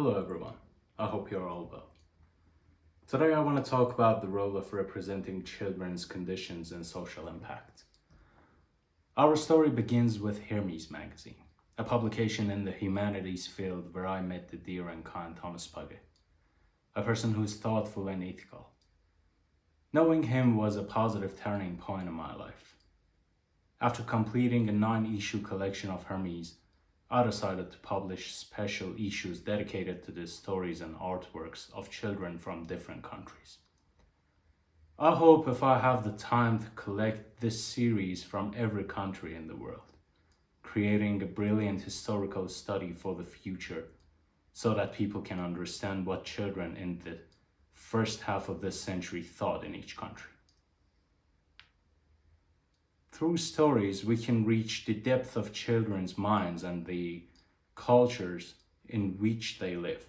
Hello everyone, I hope you're all well. Today I want to talk about the role of representing children's conditions and social impact. Our story begins with Hermes magazine, a publication in the humanities field where I met the dear and kind Thomas Pugge, a person who is thoughtful and ethical. Knowing him was a positive turning point in my life. After completing a 9-issue collection of Hermes, I decided to publish special issues dedicated to the stories and artworks of children from different countries. I hope if I have the time to collect this series from every country in the world, creating a brilliant historical study for the future so that people can understand what children in the first half of this century thought in each country. Through stories, we can reach the depth of children's minds and the cultures in which they live.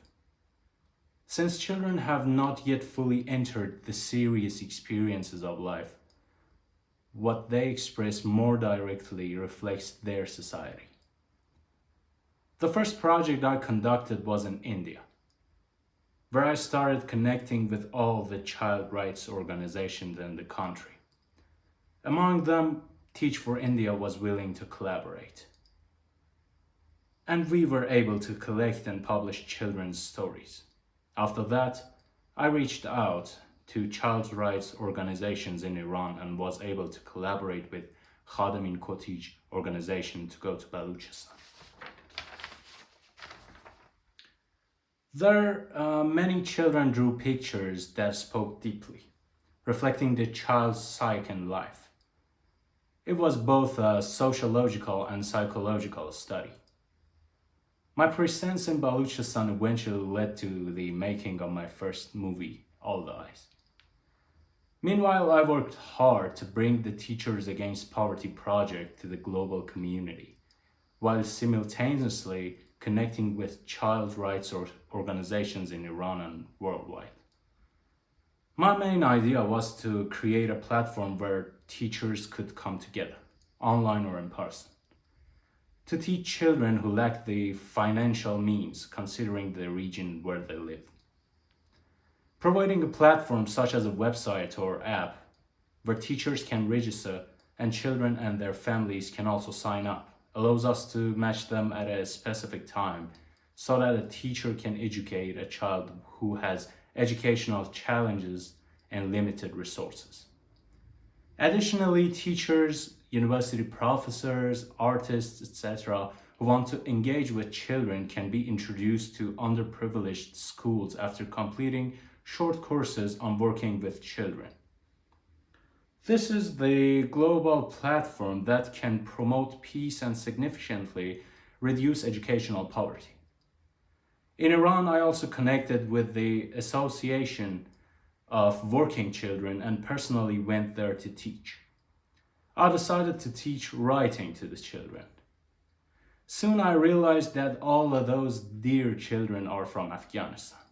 Since children have not yet fully entered the serious experiences of life, what they express more directly reflects their society. The first project I conducted was in India, where I started connecting with all the child rights organizations in the country. Among them, Teach for India was willing to collaborate. And we were able to collect and publish children's stories. After that, I reached out to child rights organizations in Iran and was able to collaborate with Khadim Kotij organization to go to Baluchistan. There, many children drew pictures that spoke deeply, reflecting the child's psyche and life. It was both a sociological and psychological study. My presence in Baluchistan eventually led to the making of my first movie, All the Eyes. Meanwhile, I worked hard to bring the Teachers Against Poverty project to the global community, while simultaneously connecting with child rights organizations in Iran and worldwide. My main idea was to create a platform where teachers could come together, online or in person, to teach children who lack the financial means considering the region where they live. Providing a platform such as a website or app where teachers can register and children and their families can also sign up allows us to match them at a specific time so that a teacher can educate a child who has educational challenges and limited resources. Additionally, teachers, university professors, artists, etc., who want to engage with children can be introduced to underprivileged schools after completing short courses on working with children. This is the global platform that can promote peace and significantly reduce educational poverty. In Iran, I also connected with the Association of Working Children and personally went there to teach. I decided to teach writing to the children. Soon I realized that all of those dear children are from Afghanistan.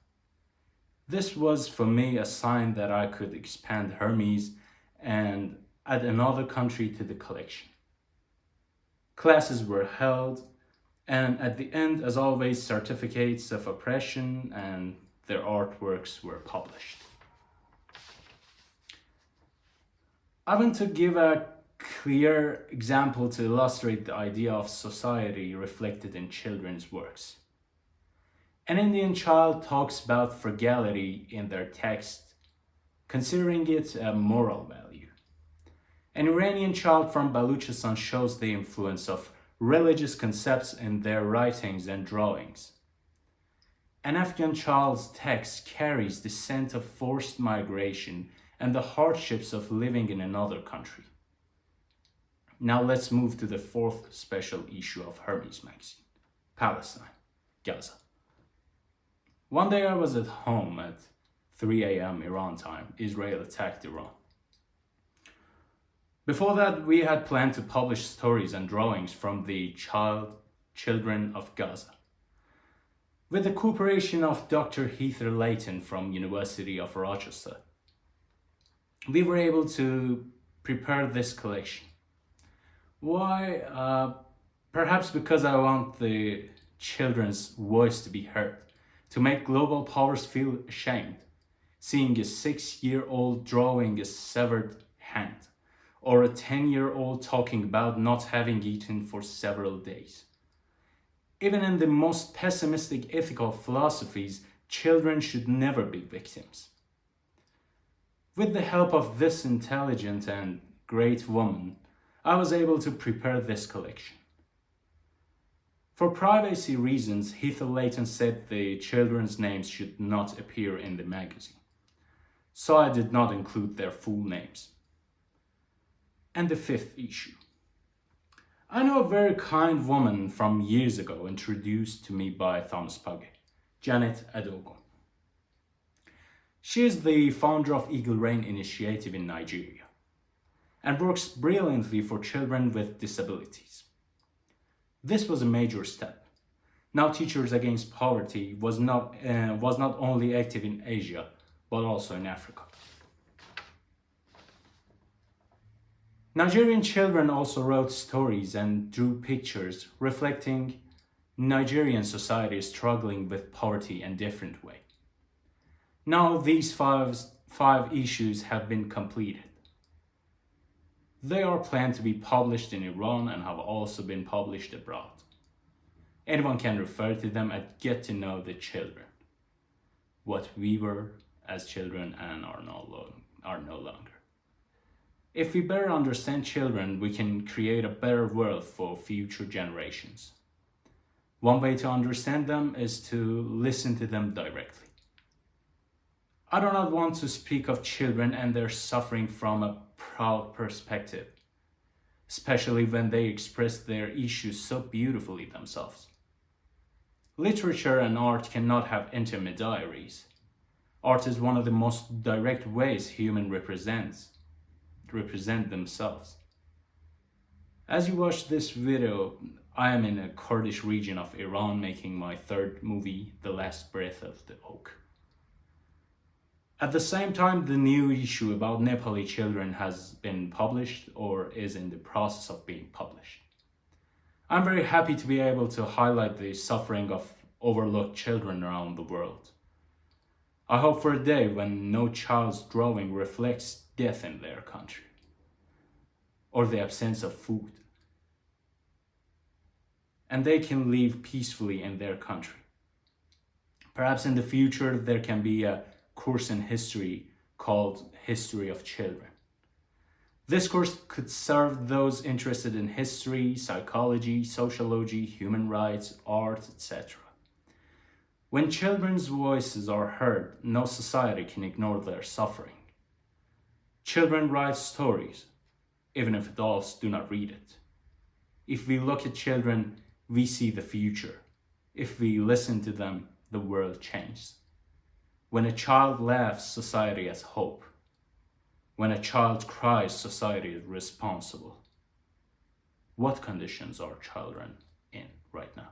This was for me a sign that I could expand Hermes and add another country to the collection. Classes were held, and at the end, as always, certificates of appreciation and their artworks were published. I want to give a clear example to illustrate the idea of society reflected in children's works. An Indian child talks about frugality in their text, considering it a moral value. An Iranian child from Baluchistan shows the influence of religious concepts in their writings and drawings. An Afghan child's text carries the scent of forced migration and the hardships of living in another country. Now let's move to the fourth special issue of Hermes magazine, Palestine, Gaza. One day I was at home at 3 a.m. Iran time. Israel attacked Iran. Before that, we had planned to publish stories and drawings from the children of Gaza. With the cooperation of Dr. Heather Layton from University of Rochester, we were able to prepare this collection. Why? Perhaps because I want the children's voice to be heard, to make global powers feel ashamed, seeing a 6-year-old drawing a severed hand, or a 10-year-old talking about not having eaten for several days. Even in the most pessimistic ethical philosophies, children should never be victims. With the help of this intelligent and great woman, I was able to prepare this collection. For privacy reasons, Heath Layton said the children's names should not appear in the magazine, so I did not include their full names. And the 5th issue. I know a very kind woman from years ago introduced to me by Thomas Page, Janet Adogo. She is the founder of Eagle Rain Initiative in Nigeria and works brilliantly for children with disabilities. This was a major step. Now Teachers Against Poverty was not only active in Asia, but also in Africa. Nigerian children also wrote stories and drew pictures reflecting Nigerian society struggling with poverty in a different way. Now these five issues have been completed. They are planned to be published in Iran and have also been published abroad. Anyone can refer to them and get to know the children, what we were as children and are no longer. If we better understand children, we can create a better world for future generations. One way to understand them is to listen to them directly. I do not want to speak of children and their suffering from a proud perspective, especially when they express their issues so beautifully themselves. Literature and art cannot have intermediaries. Art is one of the most direct ways humans represent themselves. As you watch this video, I am in a Kurdish region of Iran making my 3rd movie, The Last Breath of the Oak. At the same time, the new issue about Nepali children has been published or is in the process of being published. I'm very happy to be able to highlight the suffering of overlooked children around the world. I hope for a day when no child's drawing reflects death in their country, or the absence of food, and they can live peacefully in their country. Perhaps in the future there can be a course in history called History of Children. This course could serve those interested in history, psychology, sociology, human rights, art, etc. When children's voices are heard, no society can ignore their suffering. Children write stories, even if adults do not read it. If we look at children, we see the future. If we listen to them, the world changes. When a child laughs, society has hope. When a child cries, society is responsible. What conditions are children in right now?